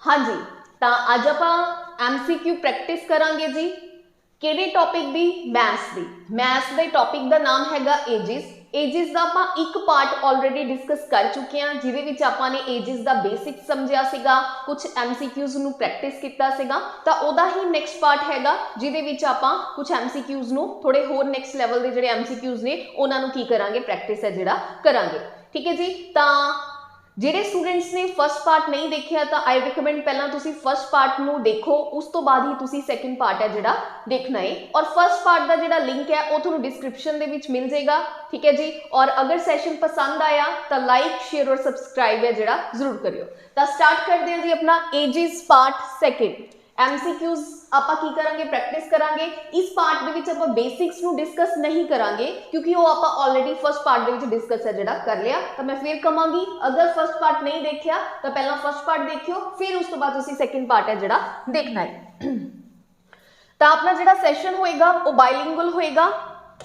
हाँ जी, तो अज आप MCQ प्रैक्टिस करांगे जी। किहड़े टॉपिक दी? मैथ्स दी। मैथ्स दे टॉपिक दा नाम हैगा एजिस। एजिस दा आपां एक पार्ट ऑलरेडी डिस्कस कर चुके हैं, जिहदे विच आपां ने एजिस दा बेसिक समझिया सीगा, कुछ MCQs नूं प्रैक्टिस कीता सीगा। तां ओदा ही नैक्सट पार्ट हैगा, जिहदे विच आपां कुछ MCQs नूं थोड़े होर नैक्सट लैवल दे जिहड़े MCQs ने उहनां नूं की करांगे, प्रैक्टिस है जिहड़ा करांगे। ठीक है जी। तां ਜਿਹੜੇ स्टूडेंट्स ने फर्स्ट पार्ट नहीं देखा तो आई रिकमेंड पहला तुसी फर्स्ट पार्ट नूं देखो, उस तो बाद ही तुसी सैकेंड पार्ट है जिहड़ा देखना है। और फर्स्ट पार्ट का जिहड़ा लिंक है वो तुहानूं डिस्क्रिप्शन दे विच मिल जाएगा। ठीक है जी। और अगर सैशन पसंद आया तो लाइक शेयर और सबसक्राइब है जिहड़ा जरूर करियो। तो स्टार्ट करते हैं जी अपना एजिस पार्ट सैकेंड। MCQs आपां की करांगे, प्रैक्टिस करांगे। इस पार्ट दे विच आपां बेसिक्स नूं डिस्कस नहीं करांगे, क्योंकि वो आपां ऑलरेडी फर्स्ट पार्ट दे विच डिस्कस है जिहड़ा कर लिया। तो मैं फिर कहांगी, अगर फर्स्ट पार्ट नहीं देखिया तो पहला फर्स्ट पार्ट देखियो, फिर उस तो बाद तुसीं सैकेंड पार्ट है जिहड़ा देखना है। तो अपना जिहड़ा सैशन होएगा वो बाइलिंगुअल होएगा।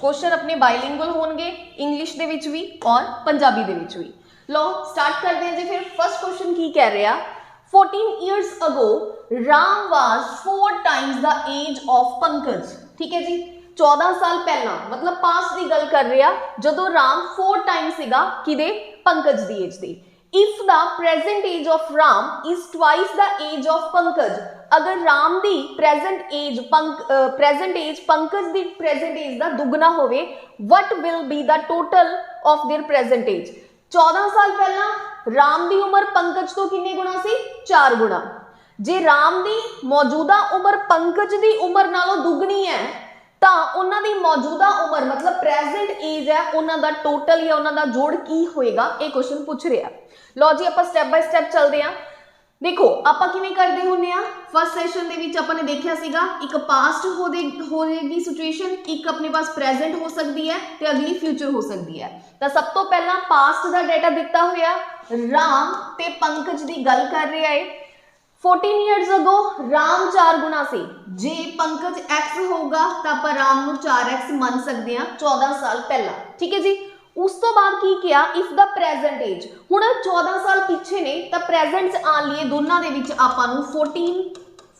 क्वेश्चन अपने बाइलिंगुअल होणगे, इंग्लिश दे विच भी और पंजाबी दे विच भी। लो स्टार्ट करते हैं जी। फिर फर्स्ट क्वेश्चन की कह रहा, 14 years ago Ram was 4 times the age of Pankaj. ठीक है जी। 14 साल पहला मतलब पास की गल कर रहा, जदों राम 4 टाइम्स सीगा किदे? पंकज दी एज दी। If the present age of Ram is twice the age of Pankaj, अगर राम दी प्रेजेंट एज पंकज दी प्रेजेंट एज दा दुगना होवे, what will be the total of their present age? 14 साल पहला राम दी उम्र पंकज तो किन्ने गुणा सी? 4 गुणा। जे राम दी मौजूदा उम्र पंकज दी उम्र नालों दुगनी है तो उन्हां दी मौजूदा उम्र मतलब प्रेजेंट एज है, उन्हां दा टोटल या उन्हां दा जोड़ की होएगा? ये क्वेश्चन पूछ रहा। लो जी आपां स्टैप बाय स्टैप चलते हैं। देखो आपां किवें करदे हुंदे आ, फर्स्ट सैशन दे विच आपां ने देखिया सीगा एक पास्ट होएगी सिचुएशन, एक अपने पास प्रेजेंट हो सकती है ते अगली फ्यूचर हो सकती है। तो सब तो पहला पास्ट दा डाटा दिता होया, राम ते पंकज दी गल कर रहा है। 14 years ago राम 4 गुणा से, जे पंकज x होगा तो आपां राम नूं 4x मान सकते हैं 14 साल पहला। ठीक है जी। उस तो बाद की किया, इफ द प्रेजेंट एज, हुण 14 साल पीछे ने तो प्रेजेंट च आने लिए दोनों दे विच आपां नूं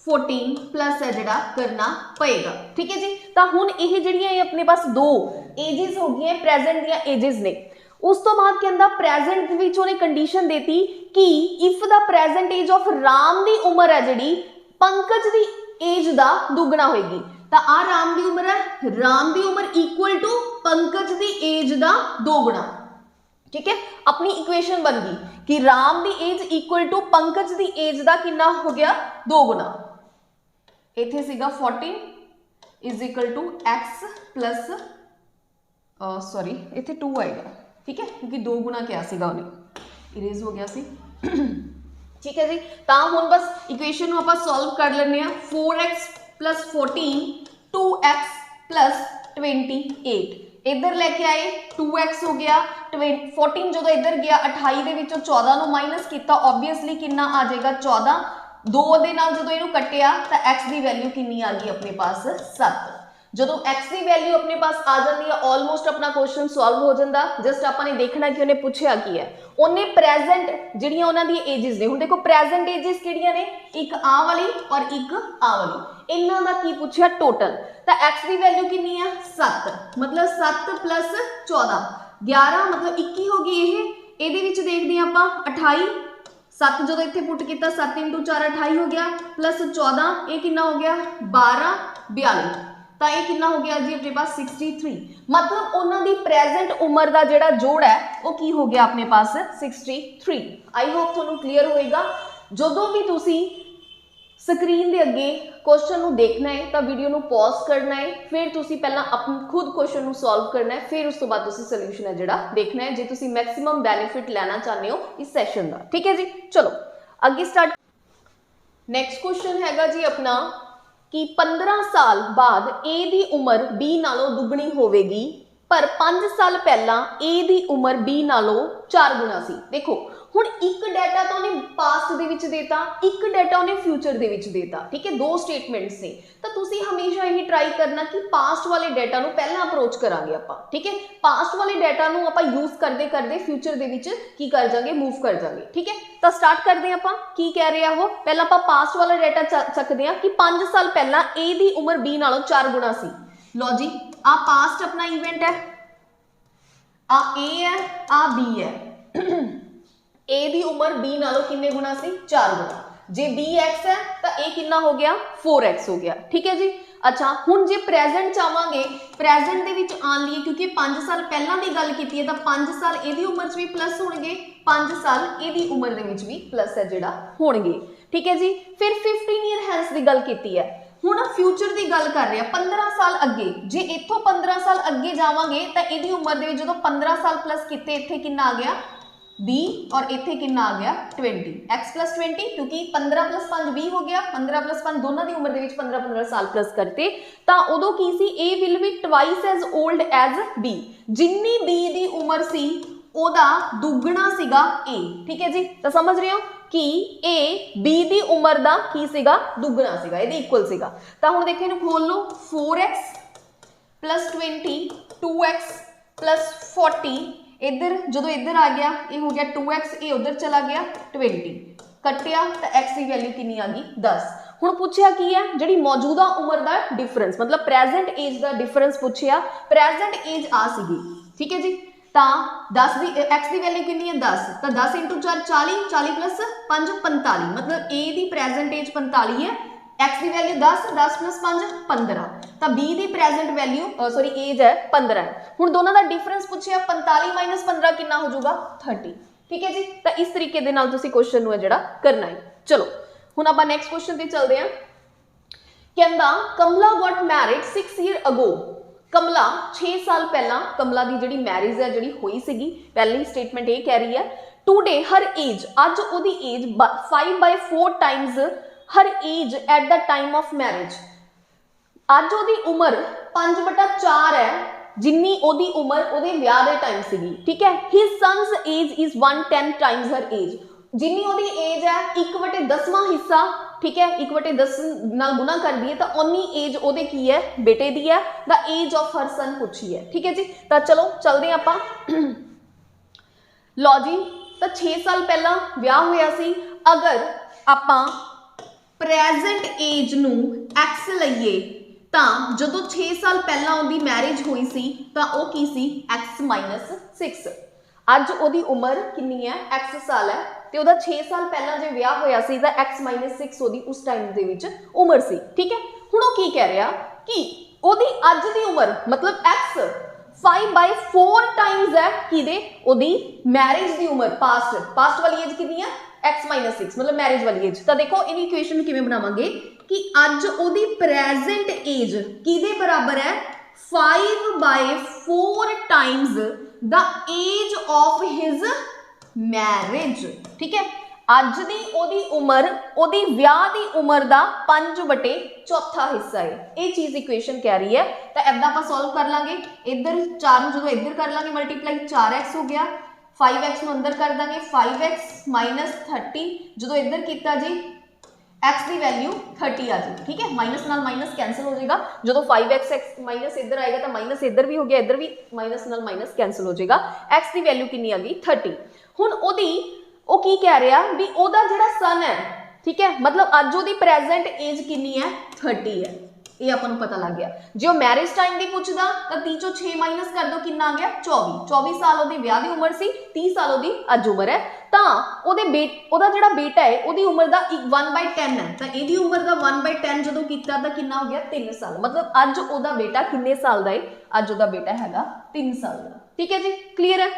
14 प्लस है जिहड़ा करना पएगा। ठीक है जी। तो हुण इह जिहड़ियां अपने पास दो एजिस हो गई प्रेजेंट दियां एजिस ने। उस तो बाद कहंदा प्रेजेंट विच उहने कंडीशन देती कि if the present age of Ram दी उम्र है जिहड़ी पंकज दी एज दा दुगना होएगी। तो आ राम दी उम्र है, राम दी उम्र इक्वल टू पंकज दी एज दा 2 गुणा। ठीक है। अपनी इक्वेशन बन गई कि राम दी एज इक्वल टू पंकज दी एज दा कितना हो गया? 2 गुणा। इथे सीगा 14 is equal to x plus sorry इथे 2 आएगा। ठीक है, क्योंकि 2 गुणा क्या सीगा उन्हें, इरेज हो गया सी। ठीक है जी। तो हुण बस इक्वेशन आपां सॉल्व कर लेने। 4x प्लस 14 2x प्लस 28 इधर लेके आए, 2x हो गया 14 जो इधर गया 28 दे विचों 14 नूं माइनस किया, ऑब्वियसली कितना आ जाएगा 14। 2 दे नाल जदों इहनूं कट्टिया तो x की वैल्यू कितनी आ गई अपने पास? 7। जदों x की वैल्यू अपने पास आ जाती है ऑलमोस्ट अपना क्वेश्चन सॉल्व हो जाता। जस्ट आपने देखना कि उन्हें पूछा की है, उन्हें प्रेजेंट जिहड़ियां उन्हां दी एजिस ने, हुण देखो प्रेजेंट एजिस किहड़ियां ने, एक आ वाली और एक आ वाली, इन्हां दा की पूछा टोटल। तो x की वैल्यू कितनी है? 7, मतलब 7 प्लस 14 11 मतलब 21 हो गई। ये देखते हैं आप 28 7 जो इतने पुट किया 7 × 4 28 हो गया, प्लस 14 ये कितना हो गया 12 42, तो ये कितना हो गया जी अपने पास 63। मतलब उन्होंने प्रेजेंट उम्र का जोड़ा जोड़ है वो की हो गया अपने पास 63। आई होप तुहानू क्लीयर होएगा। जदों भी तुसी स्क्रीन के अगे क्वेश्चन को देखना है तो वीडियो को पॉज करना है, फिर तुसी पहला अपने खुद क्वेश्चन को सॉल्व करना है, फिर उस तो बाद तुसी सोल्यूशन है जिहड़ा देखना है, जे तुसी मैक्सिमम बेनिफिट लेना चाहते हो इस सैशन का। ठीक है जी। चलो अगे स्टार्ट। नैक्सट क्वेश्चन हैगा जी अपना कि 15 साल बाद ए दी उम्र बी नालों दुगनी होवेगी पर 5 साल पहला ए दी उम्र बी नालों 4 गुना सी। देखो हुण एक डाटा तो उन्हें पास्ट दे विच देता, एक डाटा उन्हें फ्यूचर दे विच देता, ठीक है, दो स्टेटमेंट्स ने। तो तुसी हमेशा यही ट्राई करना कि पास्ट वाले डाटा नूं पहला अप्रोच करांगे आपां, ठीक है, पास्ट वाले डाटा नूं आपां यूज करदे करदे फ्यूचर दे विच की कर जांगे, मूव कर जांगे, ठीक है। तो स्टार्ट करदे हां आपां, की कह रहे हो, पहला आपां पास्ट वाला डाटा चकदे हां कि 5 साल पहला ए दी उम्र बी नालों 4 गुना सी। लो जी आ पास्ट अपना इवेंट है, आ ए है, आ बी है। ए दी उम्र बी नालों किन्ने गुना सी, 4 गुना। जे बी एक्स है तो ए कितना हो गया, 4x हो गया, ठीक है जी। अच्छा हुण जे प्रेजेंट चाहांगे, प्रेजेंट दे विच आण लई क्योंकि 5 साल पहलां दी गल कीती है तो 5 साल ए दी उम्र च भी प्लस होणगे, 5 साल ए दी उम्र दे विच भी प्लस है जिहड़ा होणगे, ठीक है जी। फिर 15 ईयर हैंस दी गल कीती है, हुण फ्यूचर की गल कर रहे हैं 15 साल अगे। जे इत्थों 15 साल अगे जावांगे तो इहदी उम्र दे विच जदों 15 साल प्लस किते इत्थे कितना आ गया b और इत्थे कितना आ गया 20, x प्लस 20 क्योंकि 15 प्लस 5 20 हो गया, 15 प्लस 5 दोनों की उम्र दे विच 15 साल प्लस करते तो उदों की सी a will be twice as old as b। जिन्नी b दी उम्र सी ओदा दुगना सीगा a, ठीक है जी। तो समझ रहे हो कि a b दी उम्र दा की सीगा, दुगना सीगा, इहदे इक्वल सीगा। तो हुण देखो इहनूं खोल लो, 4x प्लस 20 2x प्लस 40, इधर जो इधर आ गया ये हो गया 2x, ये उधर चला गया 20, कटिया तो x की वैल्यू कितनी आ गई 10। हुण पूछया की है, जिहड़ी मौजूदा उम्र का डिफरेंस मतलब प्रेजेंट एज का डिफरेंस पूछया, प्रेजेंट एज आ सीगी, ठीक है जी। तो 10 दी x की वैल्यू कितनी है 10, तो 10 इंटू 4 40, 40 प्लस 5 45, मतलब a की प्रेजेंट एज 45 है, x की वैल्यू 10, 10 प्लस 5 15, तो b की प्रेजेंट वैल्यू सॉरी एज है 15 है। हुण दोनों का डिफरेंस पूछिया, 45 माइनस 15 कितना हो जाऊगा 30, ठीक है जी। तो इस तरीके दे नाल तुसी क्वेश्चन नूं जिहड़ा करना है। चलो हुण आपां नैक्सट क्वेश्चन ते चलदे हां। कहंदा कमला गॉट मैरिड 6 ईयर अगो। कमला 6 साल पहला कमला की जिहड़ी मैरिज है जिहड़ी हुई सीगी, पहली स्टेटमेंट ये कह रही है टूडे हर एज, अज उहदी age 5/4 times her age at the time of marriage. अज उहदी उम्र 5/4 है जिन्नी ओदी उम्र ओदे ब्याह दे टाइम सीगी, ठीक है। His son's age is 1/10 times her age, जिन्नी ओदी एज है 1/10वां हिस्सा, ठीक है, 1/10 नाल गुना कर दिए तो उन्नी एज ओदे की है बेटे दी है। द एज ऑफ हर सन पूछी है, ठीक है जी। तो चलो चलते हैं आपां। लो जी तो 6 साल पहला ब्याह होया सी, अगर आपां प्रेजेंट एज नू एक्स लईए तो जदों 6 साल पहला उहदी मैरिज हुई सी तो वह की सी x-6। अज उहदी उम्र कितनी है x साल है, तो उहदा 6 साल पहला जो ब्याह होया सी तो x-6 उहदी उस टाइम दे विच उम्र सी, ठीक है। हुण ओह की कह रहा कि उहदी अज दी उम्र मतलब x 5/4 टाइम्स है किदे उहदी मैरिज दी उम्र, पास्ट वाली एज कितनी है x-6 मतलब मैरिज वाली एज। तो देखो इन इक्वेशन किवें बनावांगे कि अज उहदी प्रेजेंट एज किदे बराबर है 5/4 times the age of his marriage, ठीक है। अज दी ओदी उम्र ओदी ब्याह दी उम्र दा 5/4 हिस्सा है, ये चीज इक्वेशन कह रही है। तो इदा आप सॉल्व कर लांगे, इधर 4 जो इधर कर लांगे मल्टीप्लाई 4x हो गया, 5x नूं अंदर कर देंगे 5x माइनस 30, जो इधर किया जी x की वैल्यू 30 आ जाएगी, ठीक है। माइनस नाल माइनस कैंसिल हो जाएगा, जो 5x माइनस इधर आएगा तो माइनस इधर भी हो गया, इधर भी माइनस नाल माइनस कैंसिल हो जाएगा। x की वैल्यू कितनी आ गई 30। हुण ओदी ओ की कह रहा भी ओदा जिहड़ा सन है, ठीक है, मतलब अज ओदी प्रेजेंट एज कितनी है 30 है, ये अपन पता लग गया। जो मैरिज टाइम की पूछदा तो 30 चों 6 माइनस कर दो कितना आ गया 24 साल ओदी ब्याह दी उम्र सी, 30 साल ओदी अज उम्र है। तो ओदा जिहड़ा बेटा है ओदी उम्र दा 1/10 है, तो एदी उम्र दा 1/10 जदों कीता तां कितना हो गया 3 साल, मतलब अज ओदा बेटा किन्ने साल दा है, अज ओदा बेटा हैगा 3 साल दा, ठीक है जी। क्लीयर है।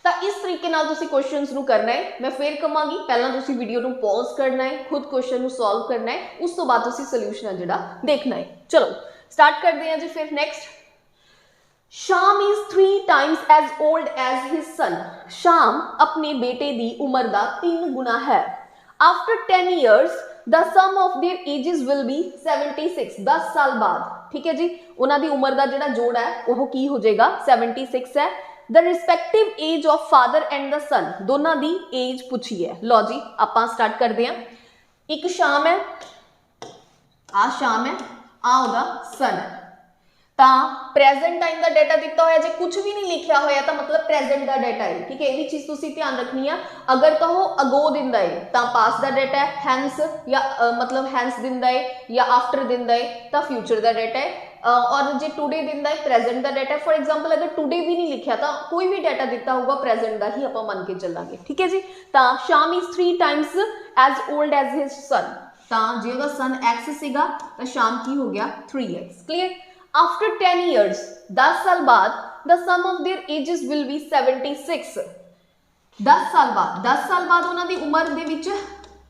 तो इस तरीके नाल तुसी क्वेश्चंस नू करना है। मैं फिर कहांगी पहला तुसी वीडियो नू पॉज करना है, खुद क्वेश्चन नू सॉल्व करना है, उस तो बाद तुसी सॉल्यूशन जिहड़ा देखना है। चलो स्टार्ट करते हैं जी। फिर next, Sham is 3 times as old as his son. Sham अपने बेटे दी उम्र दा 3 गुना है। After 10 years the sum of their ages will be 76 10 साल बाद, ठीक है जी, उन्हां दी उम्र दा जिहड़ा जोड़ है वो की हो जाएगा 76 है। The respective age of father and the son, दोनों दी एज पूछी है। लो जी आपां स्टार्ट करते हैं। एक शाम है, आ शाम है, आ उहदा सन है, प्रेजेंट टाइम का डाटा दिता होया, जे कुछ भी नहीं लिखा होया तो मतलब प्रेजेंट का डाटा है, ठीक है, ये चीज तुसी ध्यान रखनी है। अगर तो वो अगो दिंदा है तो पास का डाटा है, हैंस या मतलब हैंस दिंदा है या आफ्टर दिंदा है तो फ्यूचर का डाटा है, और जे टुडे दिंदा है प्रेजेंट का डाटा है। फॉर एग्जांपल अगर टुडे भी नहीं लिखा तो कोई भी डाटा दिता होगा प्रेजेंट का ही आप मन के चलांगे, ठीक है जी। तो Sham is 3 times as old as his son, तो जे उहदा सन एक्स सीगा तो शाम की हो गया 3x। क्लियर। आफ्टर 10 years 10 साल बाद the sum of their ages will be 76 10 साल बाद उन्हां दी उम्र दे विच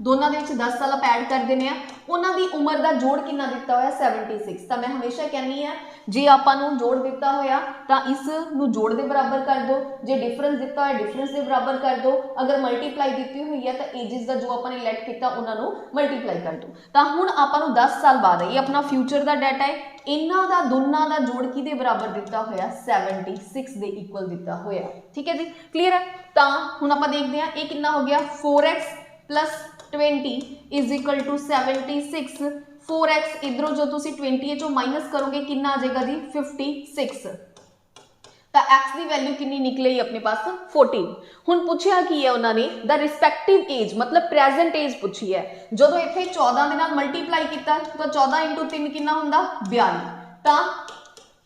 दोनों दे विच 10 साल आप ऐड कर देने, उन्हां दी उम्र दा जोड़ कितना दिता होया 76। तो मैं हमेशा कहनी है जे आपां नूं जोड़ दिता होया तो इस नूं जोड़ दे बराबर कर दो, जे डिफरेंस दिता होया डिफरेंस दे बराबर कर दो, अगर मल्टीप्लाई दी हुई है तो एजेस का जो आपने लेट किया उन्होंने मल्टीप्लाई कर दो। तो हुण आपां नूं 10 साल बाद है, ये अपना फ्यूचर का डाटा है, इन्हां दा दोनों का जोड़ किहदे बराबर दिता होया 76 दे इक्वल दिता होया, ठीक है जी। क्लीयर है। तो हुण आपां देखते हैं ये कितना हो गया 4x plus 20 is equal to 76। 4x इधरों जो तुसी 20 चो माइनस करोगे कितना आ जाएगा जी 56। तो x की वैल्यू कितनी निकलेगी अपने पास 14। हुण पूछया की है उन्होंने द रिस्पैक्टिव एज मतलब प्रेजेंट एज पूछी है, जो इत्थे 14 दे नाल मल्टीप्लाई किया तो 14 इंटू 3 कितना हुंदा 42, तो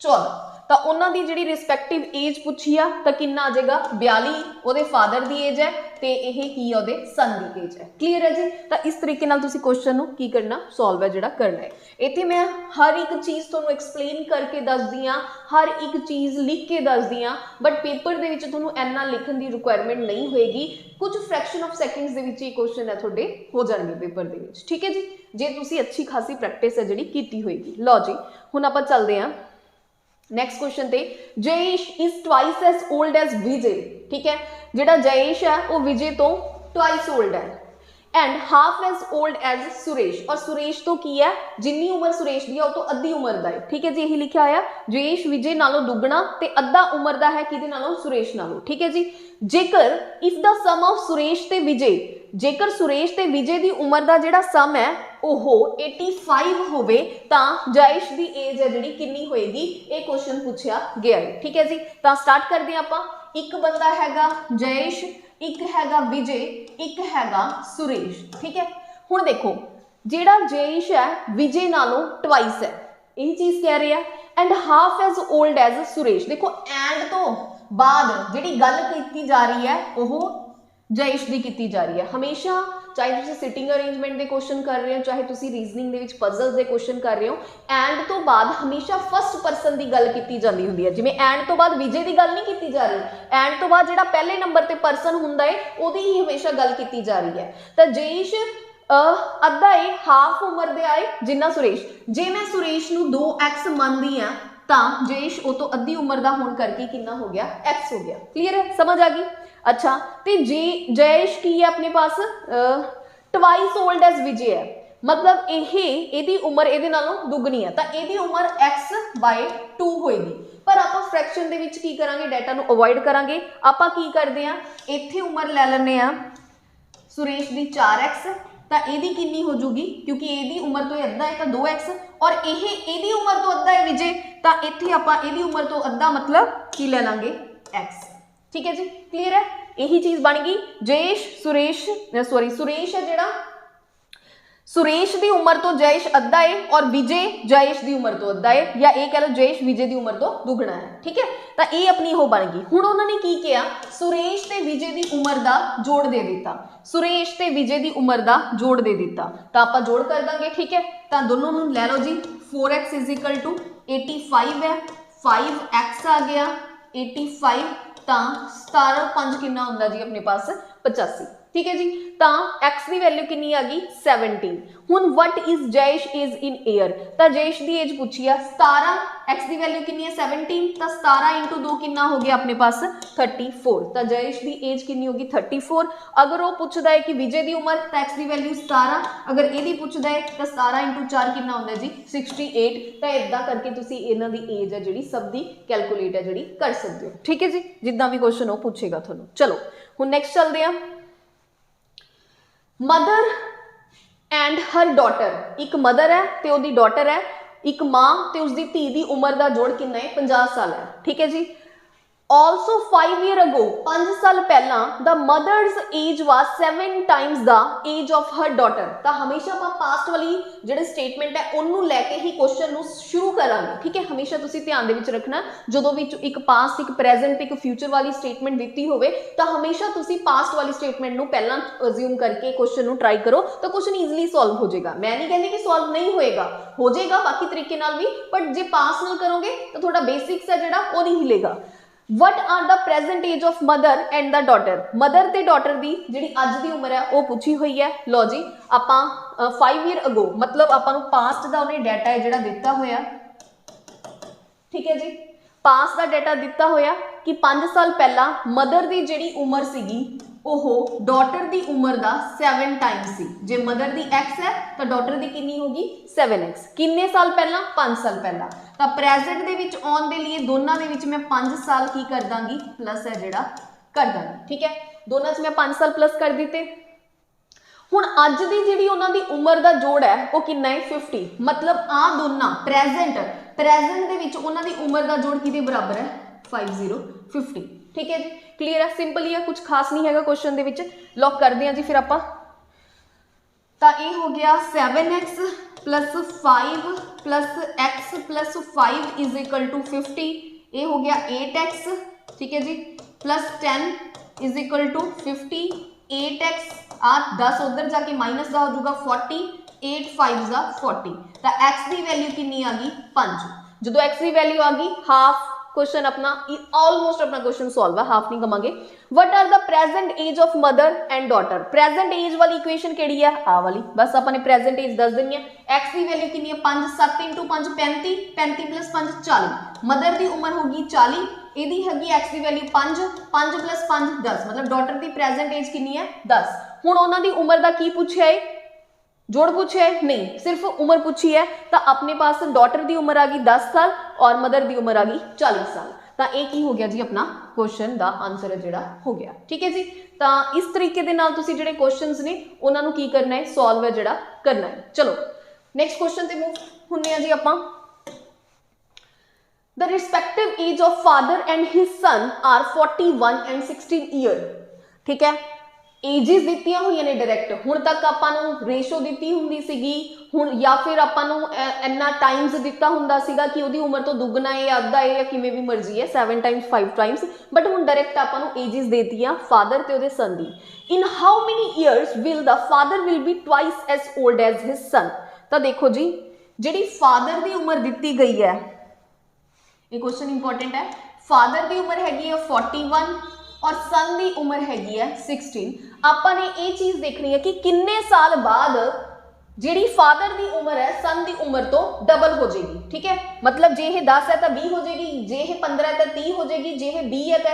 14 तो उन्होंने दी जिहड़ी रिस्पैक्टिव एज पूछी आ तो कितना आ जाएगा 42 उहदे फादर दी एज है तो यह की है उहदे सन दी एज है। क्लीयर है जी। तो इस तरीके नाल तुसी क्वेश्चन नूं की करना सॉल्व है जिहड़ा करना है। इत्थे मैं हर एक चीज़ तुहानूं एक्सप्लेन करके दसदी हाँ, हर एक चीज़ लिख के दसदी हाँ, बट पेपर दे विच तुहानूं इन्ना लिखण दी रिक्वायरमेंट नहीं होएगी, कुछ फ्रैक्शन ऑफ सैकेंड्स दे विच ये क्वेश्चन है तुहाडे हो जाणगे पेपर दे विच, ठीक है जी, जे तुसी अच्छी खासी प्रैक्टिस है जिहड़ी कीती होएगी। लो जी हुण आपां चलदे हां नैक्सट क्वेश्चन ते। Jayesh is twice as old as Vijay, ठीक है, जिहड़ा जयेश है वो विजय तो ट्वाइस ओल्ड है and half as old as Suresh, और सुरेश तो की है जिन्नी उम्र सुरेश दी है तो अद्धी उम्र दा है, ठीक है जी, यही लिखा होया जयेश विजय नालों दुगना ते अद्धा उम्र दा है किहदे नालों सुरेश नालों, ठीक है जी। जेकर if the sum of Suresh ते विजय, जेकर सुरेश ते विजय दी उम्र दा जिहड़ा सम है ओह 85 होवे तां जयेश दी एज है जिहड़ी कितनी होएगी, ये क्वेश्चन पूछा गया है, ठीक है जी। तो स्टार्ट करते हैं आपां। एक बंदा हैगा जयेश, एक हैगा विजय, एक हैगा सुरेश, ठीक है। हुण देखो जिहड़ा जयेश है विजय नालों ट्वाइस है, यही चीज कह रही है, and half as old as Suresh. देखो एंड तो बाद जिहड़ी गल कीती जा रही है वह जयेश दी कीती जा रही है। हमेशा चाहे तुसी सिटिंग अरेंजमेंट के क्वेश्चन कर रहे हो, चाहे तुसी रीजनिंग दे विच पजल्स के क्वेश्चन कर रहे हो, एंड तो बाद हमेशा फर्स्ट परसन की गल की जाती होंदी है। जिवें एंड तो बाद विजय की गल नहीं की जा रही, एंड तो बाद जिहड़ा पहले नंबर ते परसन हुंदा है उहदी ही हमेशा गल की जा रही है। तो जयेश अद्धा है हाफ उम्र दे आए जिन्ना सुरेश, जे मैं सुरेश नूं 2x मनदी हाँ तो जयेश वो तो अद्धी उम्र का होने करके कितना हो गया x हो गया। क्लीयर है, समझ आ गई। अच्छा तो जयेश की है अपने पास ट्वाइस ओल्ड एज विजय है, मतलब यही उम्र ये नालों दुगनी है, तो यही उम्र x/2 होएगी। पर आप फ्रैक्शन दे विच की करांगे, डाटा नूं अवॉइड करांगे, आपां की करदे आ इत्थे उम्र ले लैंदे आ सुरेश दी 4x, तो यदी कितनी हो जूगी क्योंकि यदी उम्र तो अद्धा है तो 2x, और यदी उम्र तो अद्धा है विजय, तो इत्थे आपां यदी उम्र तो अद्धा मतलब की ले लांगे x, ठीक है जी। क्लीयर है, यही चीज बन गई। जयेश सुरेश सुरेश है जिहड़ा सुरेश की उम्र तो जयेश अद्धा है और विजय जयेश की उम्र तो अद्धा है, या ये कह लो जयेश विजय की उम्र तो दुगना है, ठीक है। तो ये अपनी हो बन गई। हुण उन्होंने की किया सुरेश ते विजय की उम्र का जोड़ दे दिता, सुरेश ते विजय की उम्र का जोड़ दे दिता, तो आप जोड़ कर देंगे, ठीक है। तो दोनों नूं ले लो जी 4x इज इक्वल टू 85 है, 5x आ गया 85, तो 17 5 कितना हुंदा जी अपने पास 85, ठीक है जी। तो x की वैल्यू कितनी आ गई 17। हुण what is Jayesh is in air, तो जयेश की एज पूछी है 17, x की वैल्यू कितनी है 17, तो 17 इंटू 2 कितना हो गया अपने पास 34, तो जयेश की एज कितनी होगी 34। अगर वो पूछता है कि विजय की उम्र, तो x की वैल्यू 17, अगर ये पूछता है तो 17 इंटू 4 कितना होता है जी 68। तो इदा करके तुसी इन्हां दी एज है जिहड़ी सब दी कैलकुलेट है जिहड़ी कर सकते हो, ठीक है जी, जिद्दां भी क्वेश्चन वो पूछेगा तुहानूं। चलो हुण नैक्सट चलते हैं। मदर एंड हर डॉटर, एक मदर है तो उसकी डॉटर है, एक मां तो उसकी धी की उम्र का जोड़ कितना है 50 साल है, ठीक है जी। ऑलसो 5 ईयर अगो, 5 साल पहला the mother's age was 7 times the age of her daughter. तो हमेशा आप पास्ट वाली जो स्टेटमेंट है उन्होंने लैके ही क्वेश्चन शुरू करांगे, ठीक है। हमेशा तुसी ध्यान दे विच रखना जो भी एक पास्ट एक प्रेजेंट एक फ्यूचर वाली स्टेटमेंट दी होवे तो हमेशा तुसी पास्ट वाली स्टेटमेंट नूं पहला अज्यूम करके क्वेश्चन नूं ट्राई करो तो क्वेश्चन ईजिली सॉल्व हो जाएगा। मैं नहीं कहती कि सॉल्व नहीं होएगा, हो जाएगा बाकी तरीके नाल भी, बट जे पास नाल करोगे तो थोड़ा बेसिक्स है जिहड़ा वो नहीं हिलेगा। What are the present age of mother and the daughter? Mother ते डॉटर दी जिहड़ी अज दी उम्र है वो पूछी हुई है। लो जी आपां 5 ईयर अगो मतलब आपां नूं पास्ट दा उहने डाटा है जिहड़ा दिता होया, ठीक है जी। पास्ट दा डाटा दिता होया कि 5 साल पहला मदर दी जिहड़ी उम्र सीगी ओह डॉटर दी उम्र दा 7 टाइम्स सी। जे मदर दी x है तो डॉटर दी कितनी होगी 7x। किन्ने साल पहला 5 साल पहला, तो प्रेजेंट दे विच आउण दे लिए दोनों दे विच मैं 5 साल की कर दांगी प्लस है जिहड़ा कर दांगी, ठीक है। दोनों च मैं 5 साल प्लस कर दिते। हुण अज दी जिहड़ी उन्हां दी उम्र दा जोड़ है वो कितना है 50, मतलब आ दोनों प्रेजेंट दे विच उन्हां दी उम्र दा जोड़ किहदे बराबर है 50, ठीक है जी। क्लीयर है, सिंपल ही है, कुछ खास नहीं है क्वेश्चन दे विच। लॉक करते हैं जी फिर आपां। तो ये हो गया 7x plus 5 plus x plus 5 is equal to 50। ये हो गया 8x, ठीक है जी, plus 10 is equal to 50। 8x आ 10 उधर जाके माइनस का हो जाएगा 40, 8 5 जा 40। तो x की वैल्यू कितनी आ गई 5। जो x की वैल्यू आ गई हाफ, क्वेश्चन अपना ऑलमोस्ट अपना क्वेश्चन सॉल्व है, हाफ नहीं कमांगे। What are the present age of mother and daughter? Present age वाली इक्वेशन केड़ी है आ वाली, बस अपने प्रेजेंट एज दस देनी है। x की वैल्यू कितनी है 5, 7 इंटू 5 35, 35 प्लस 5 40। मदर की उम्र होगी 40, यदि हैगी x की वैल्यू 5, 5 प्लस 5 10, मतलब डॉटर की प्रेजेंट एज कितनी है 10। हुण उन्हां दी उम्र दा की पूछिया है, जोड़ पूछे नहीं, सिर्फ उम्र पूछी है। तो अपने पास डॉटर की उम्र आ गई 10 साल और मदर की उम्र आ गई 40 साल। तो एक ही हो गया जी अपना क्वेश्चन का आंसर है जिहड़ा हो गया, ठीक है जी। तो इस तरीके दे नाल तुसीं जिहड़े क्वेश्चंस ने उन्हां नूं की करना है सॉल्व है जिहड़ा करना है। चलो नैक्सट क्वेश्चन ते मूव हुन्ने आ जी आपां। The respective age of father and his son are 41 and 16 year, ठीक है। एजिज दित्तियां हुई ने डायरैक्ट, हुण तक आपां नूं रेशो दित्ती हुंदी सीगी, हुण या फिर आपां नूं इन्ना टाइम्स दित्ता हुंदा सीगा कि उहदी उम्र तो दुगना है या अद्धा है या किवें भी मर्जी है 7 टाइम्स 5 टाइम्स, बट हुण डायरैक्ट आपां नूं एजिज देतियां फादर ते उहदे सन दी। In how many years will the father will be twice as old as his son? तो देखो जी जिहड़ी फादर की उम्र दित्ती गई है, ये क्वेश्चन इंपॉर्टेंट है। फादर की उम्र हैगी है 41 और सन की उम्र हैगी है 16। आपां ने ये चीज देखनी है कि किन्ने साल बाद जिहड़ी फादर की उम्र है सन की उम्र तो डबल हो जाएगी, ठीक है। मतलब जे 10 है तो 20 हो जाएगी, जे 15 है तो 30 हो जाएगी, जे 20 है तो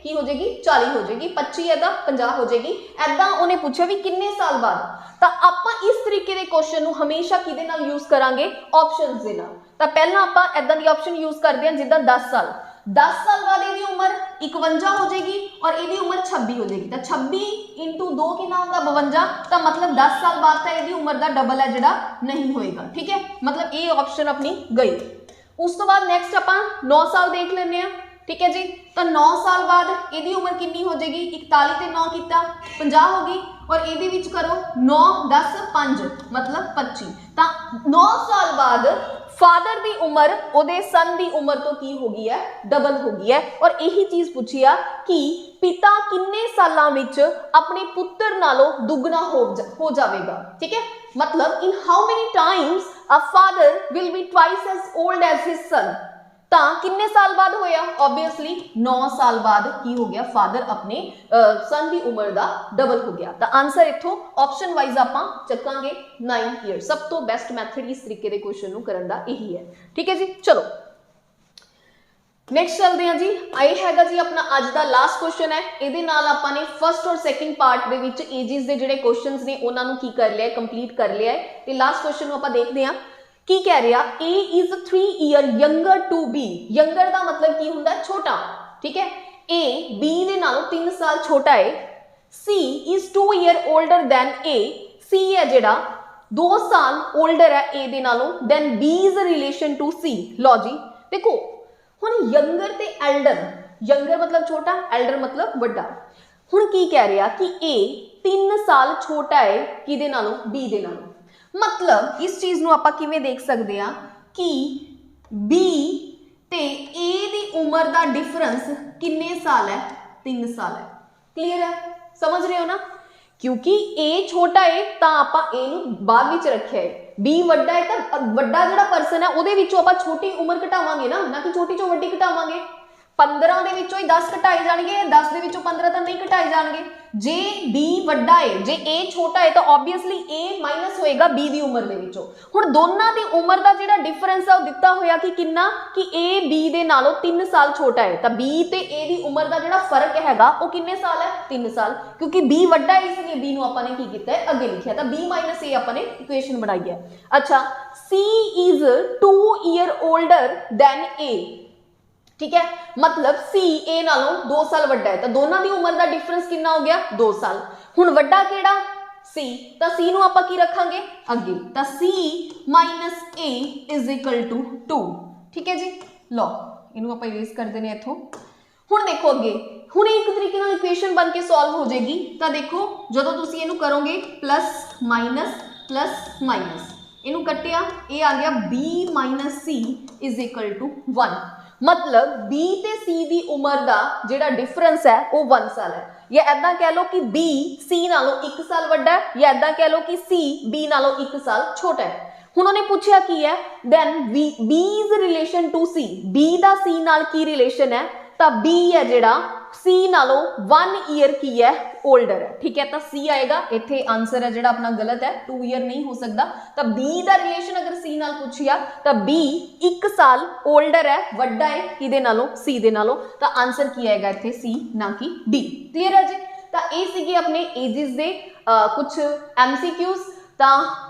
की हो जाएगी 40 हो जाएगी, 25 है तो 50 हो जाएगी। ऐदा उन्हें पूछा भी किन्ने साल बाद। तो आपां इस तरीके के क्वेश्चन नूं हमेशा किहदे नाल यूज करांगे ऑप्शंस दे नाल। तो पहला आपां ऐदां दी ऑप्शन यूज करदे हां जिद्दां 10 साल, 10 साल बाद इसकी उम्र 51 हो जाएगी और इसकी उम्र 26 हो जाएगी। तो 26 इंटू 2 कितना होगा 52, तो मतलब 10 साल बाद तो इसकी उम्र का डबल है जिहड़ा नहीं होएगा, ठीक है। मतलब ये ऑप्शन अपनी गई। उस तो बाद नैक्सट आपां 9 साल देख लेने हैं, ठीक है जी। तो 9 साल बाद इसकी उम्र कितनी हो जाएगी, 41 ते 9 कितना 50 होगी और ये विच करो 9 10 5 मतलब 25। तो 9 साल बाद फादर की उम्र उहदे सन की उम्र तो की हो गई है डबल हो गई है। और यही चीज पूछी है कि पिता किन्ने सालां विच अपने पुत्र नालों दुगना हो जाएगा, ठीक है। मतलब in how many times a father will be twice as old as his son. ਤਾਂ ਕਿੰਨੇ ਸਾਲ ਬਾਅਦ ਹੋਇਆ ਆਬਵੀਅਸਲੀ 9 ਸਾਲ ਬਾਅਦ ਕੀ ਹੋ ਗਿਆ ਫਾਦਰ ਆਪਣੇ ਸਨ ਦੀ ਉਮਰ ਦਾ ਡਬਲ ਹੋ ਗਿਆ ਤਾਂ ਆਨਸਰ ਇੱਥੋਂ ਆਪਸ਼ਨ ਵਾਈਜ਼ ਆਪਾਂ ਚੱਕਾਂਗੇ 9 ਇਅਰ ਸਭ ਤੋਂ ਬੈਸਟ ਮੈਥਡ ਇਸ ਤਰੀਕੇ ਦੇ ਕੁਐਸਚਨ ਨੂੰ ਕਰਨ ਦਾ ਇਹੀ ਹੈ ਠੀਕ ਹੈ ਜੀ ਚਲੋ नेक्स्ट चलते हैं जी ये हैगा जी अपना अज का लास्ट क्वेश्चन है ਇਹਦੇ ਨਾਲ ਆਪਾਂ ਨੇ फर्स्ट और सैकेंड पार्ट ਦੇ ਵਿੱਚ एजेस ਦੇ ਜਿਹੜੇ क्वेश्चंस ਨੇ ਉਹਨਾਂ ਨੂੰ ਕੀ ਕਰ ਲਿਆ ਕੰਪਲੀਟ ਕਰ ਲਿਆ ਹੈ ਤੇ ਲਾਸਟ क्वेश्चन ਨੂੰ ਆਪਾਂ ਦੇਖਦੇ ਹਾਂ ਕੀ ਕਹਿ ਰਿਹਾ A is 3 year younger to B younger ਦਾ ਮਤਲਬ ਕੀ ਹੁੰਦਾ ਛੋਟਾ ਠੀਕ ਹੈ A B ਦੇ ਨਾਲੋਂ 3 ਸਾਲ ਛੋਟਾ ਹੈ C is 2 year older than A C ਹੈ ਜਿਹੜਾ 2 ਸਾਲ older ਹੈ A ਦੇ ਨਾਲੋਂ then B is relation to C ਲਓ ਜੀ ਦੇਖੋ ਹੁਣ ਯੰਗਰ ਤੇ ਐਲਡਰ ਯੰਗਰ ਮਤਲਬ ਛੋਟਾ ਐਲਡਰ ਮਤਲਬ ਵੱਡਾ ਹੁਣ ਕੀ ਕਹਿ ਰਿਹਾ ਕਿ A 3 ਸਾਲ ਛੋਟਾ ਹੈ ਕਿਹਦੇ ਨਾਲੋਂ B ਦੇ ਨਾਲੋਂ ਮਤਲਬ ਇਸ ਚੀਜ਼ ਨੂੰ ਆਪਾਂ ਕਿਵੇਂ ਦੇਖ ਸਕਦੇ ਆ ਕਿ B ਤੇ A ਦੀ ਉਮਰ ਦਾ ਡਿਫਰੈਂਸ ਕਿੰਨੇ ਸਾਲ ਹੈ 3 ਸਾਲ ਹੈ ਕਲੀਅਰ ਹੈ ਸਮਝ ਰਹੇ ਹੋ ਨਾ क्योंकि A छोटा है तो आप A नूं बाद विच रखिया है B वड्डा है तो वड्डा जिहड़ा पर्सन है उहदे विचों आपां छोटी उम्र घटावांगे ना कि छोटी चों वड्डी घटावांगे 15 ਦੇ ਵਿੱਚੋਂ ਹੀ 10 ਘਟਾਏ ਜਾਣਗੇ 10 ਦੇ ਵਿੱਚੋਂ 15 ਤਾਂ ਨਹੀਂ ਘਟਾਏ ਜਾਣਗੇ ਜੇ B ਵੱਡਾ ਹੈ ਜੇ A ਛੋਟਾ ਹੈ ਤਾਂ ਆਬਵੀਅਸਲੀ A ਮਾਈਨਸ ਹੋਏਗਾ B ਦੀ ਉਮਰ ਦੇ ਵਿੱਚੋਂ ਹੁਣ ਦੋਨਾਂ ਦੀ ਉਮਰ ਦਾ ਜਿਹੜਾ ਡਿਫਰੈਂਸ ਹੈ ਉਹ ਦਿੱਤਾ ਹੋਇਆ ਕਿ ਕਿੰਨਾ ਕਿ A B ਦੇ ਨਾਲੋਂ 3 ਸਾਲ ਛੋਟਾ ਹੈ ਤਾਂ B ਤੇ A ਦੀ ਉਮਰ ਦਾ ਜਿਹੜਾ ਫਰਕ ਹੈਗਾ ਉਹ ਕਿੰਨੇ ਸਾਲ ਹੈ 3 ਸਾਲ ਕਿਉਂਕਿ B ਵੱਡਾ ਹੈ ਇਸ ਲਈ B ਨੂੰ ਆਪਾਂ ਨੇ ਕੀ ਕੀਤਾ ਹੈ ਅੱਗੇ ਲਿਖਿਆ ਤਾਂ B A ਆਪਾਂ ਨੇ ਇਕੁਏਸ਼ਨ ਬਣਾਈ ਹੈ ਅੱਛਾ C is 2 year older than A ठीक है मतलब C A नालों 2 साल वड्डा है तो दोनों की उम्र का डिफरेंस कितना हो गया 2 साल हुण वड्डा केड़ा C तो C नूं आपां की रखांगे अगे तो C minus A is equal to 2 ठीक है जी लो इनू आपां इरेज कर देने इथों हुण देखो अगे हुण एक तरीके नाल इक्वेशन बन के सॉल्व हो जाएगी तो देखो जदों तुसीं इनू करोगे प्लस माइनस इनू कटिया ये आ गया B minus C is equal to 1 मतलब B ते C दी उम्र दा जेड़ा डिफरेंस है वो 1 साल है या ऐदा कह लो कि B C नालों 1 साल वड्डा है या ऐदा कह लो कि C B नालों 1 साल छोटा है हुण उन्हें पूछा की है then B is relation to C B दा C नाल की रिलेशन है तो B है जेड़ा C नालों 1 ईयर की है ओल्डर है ठीक है तो C आएगा इत्थे आंसर है जेड़ा अपना गलत है 2 ईयर नहीं हो सकता तो B दा रिलेशन अगर C नाल पूछिया तो B 1 साल ओल्डर है वड्डा है किदे नालों C दे नालों तो आंसर की आएगा इत्थे C ना कि D क्लियर है जी तो ये सीगे अपने एजेस दे कुछ MCQs तो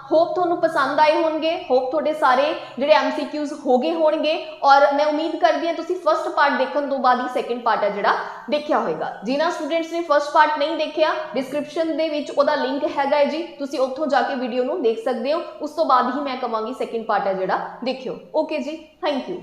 होप तुहानू पसंद आए होंगे होप तुहाडे सारे जिहड़े MCQs हो गए होंगे और मैं उम्मीद करदी हां तुसीं फर्स्ट पार्ट देखण तो बाद ही सैकेंड पार्ट है जिहड़ा देखिया होएगा जिन्हां स्टूडेंट्स ने फर्स्ट पार्ट नहीं देखिया डिस्क्रिप्शन दे विच ओहदा लिंक हैगा है जी तुसीं उत्थों जाके वीडियो नू देख सकदे हो उस तो बाद ही मैं कहांगी सैकेंड पार्ट है जिहड़ा देखियो ओके जी थैंक यू।